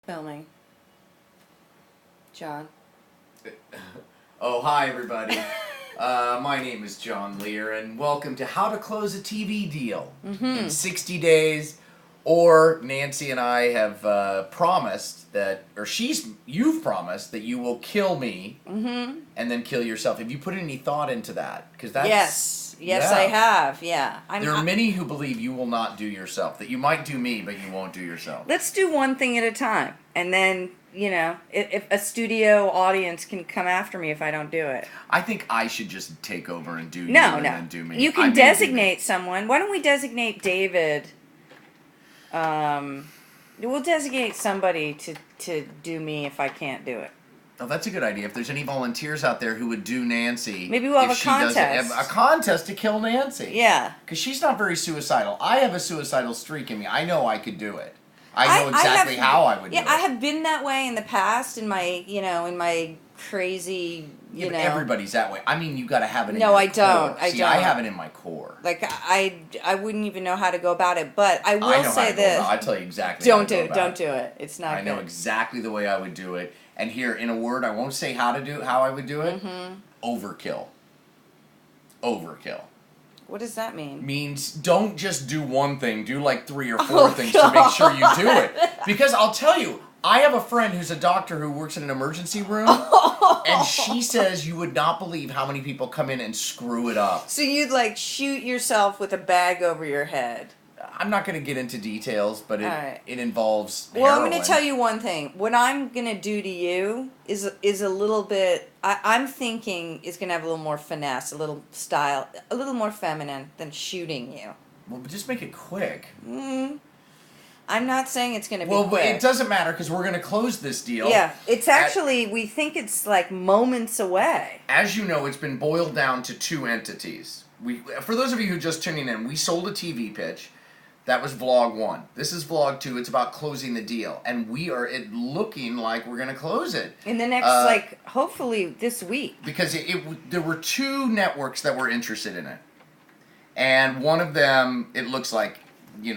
Filming. John. Oh, hi everybody. My name is John Lehr, and welcome to How to Close a TV Deal in 60 Days. Or Nancy and I have promised that, or you've promised that you will kill me and then kill yourself. Have you put any thought into that? Because that's Yes, I have. Yeah, there are many who believe you will not do yourself. That you might do me, but you won't do yourself. Let's do one thing at a time, and then if a studio audience can come after me if I don't do it. I think I should just take over and do you No. then do me. You can designate someone. Why don't we designate David? We'll designate somebody to do me if I can't do it. Oh, that's a good idea. If there's any volunteers out there who would do Nancy, maybe we'll have a contest. A contest to kill Nancy. Yeah. Because she's not very suicidal. I have a suicidal streak in me. I know I could do it. I know exactly how I would do it. Yeah, I have been that way in the past in my crazy, But everybody's that way. I mean, you got to have it in No, your I don't. core. I See, don't. I have it in my core. Like, I wouldn't even know how to go about it, but I will say this. I'll tell you exactly Don't do it. Don't do it. It's not good. I know exactly the way I would do it. And here, in a word, I won't say how I would do it. Overkill. Overkill. What does that mean? Means don't just do one thing. Do like 3 or 4 things to make sure you do it. Because I'll tell you, I have a friend who's a doctor who works in an emergency room, and she says you would not believe how many people come in and screw it up. So you'd shoot yourself with a bag over your head. I'm not going to get into details, but it involves Well, heroin. I'm going to tell you one thing. What I'm going to do to you is a little bit, I'm thinking is going to have a little more finesse, a little style, a little more feminine than shooting you. Well, but just make it quick. I'm not saying it's going to be quick. Well, it doesn't matter because we're going to close this deal. Yeah, it's actually, we think it's moments away. As you know, it's been boiled down to 2 entities. For those of you who are just tuning in, we sold a TV pitch. That was vlog 1. This is vlog 2. It's about closing the deal. And we are looking like we're going to close it. In the next, hopefully this week. Because there were 2 networks that were interested in it. And one of them, it looks like,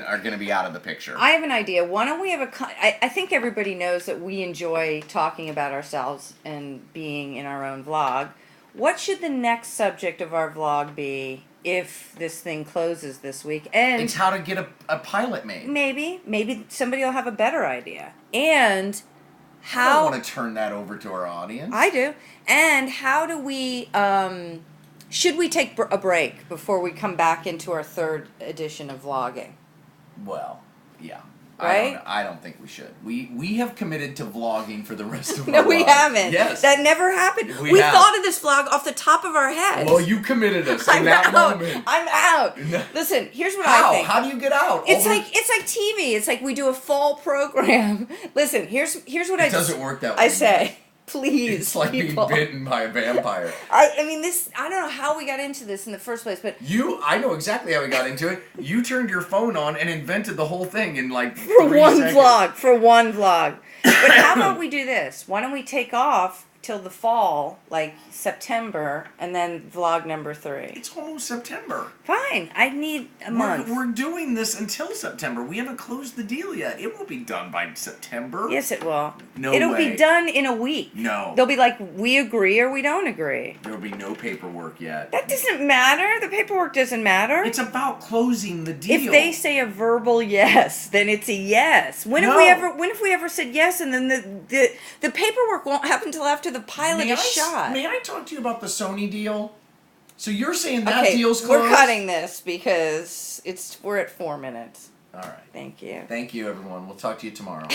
are going to be out of the picture. I have an idea. Why don't we have I think everybody knows that we enjoy talking about ourselves and being in our own vlog. What should the next subject of our vlog be if this thing closes this week? And it's how to get a pilot made. Maybe somebody will have a better idea. And how... I don't want to turn that over to our audience. I do. And how do we... should we take a break before we come back into our 3rd edition of vlogging? Well, yeah. Right? I don't think we should. We have committed to vlogging for the rest of our No, we lives. haven't. Yes. That never happened. We thought of this vlog off the top of our heads. Well, you committed us in that moment. I'm out. Listen, here's what How? I think. How do you get out? It's like TV. It's like we do a fall program. Listen, here's what It doesn't work that way. I say. Please, it's like people. being bitten by a vampire. I mean, I don't know how we got into this in the first place, but... I know exactly how we got into it. You turned your phone on and invented the whole thing in For 3 one seconds. vlog. But how about we do this? Why don't we take off till the fall, September, and then vlog number 3? It's almost September. Fine. I need a month. We're doing this until September. We haven't closed the deal yet. It won't be done by September. Yes, it will. No It'll way. be done in a week. No. They'll be we agree or we don't agree. There will be no paperwork yet. That doesn't matter. The paperwork doesn't matter. It's about closing the deal. If they say a verbal yes, then it's a yes. When have we ever said yes and then the paperwork won't happen until after the pilot is shot? May I talk to you about the Sony deal? So you're saying that deal's closed? We're cutting this because we're at 4 minutes. All right. Thank you. Thank you, everyone. We'll talk to you tomorrow.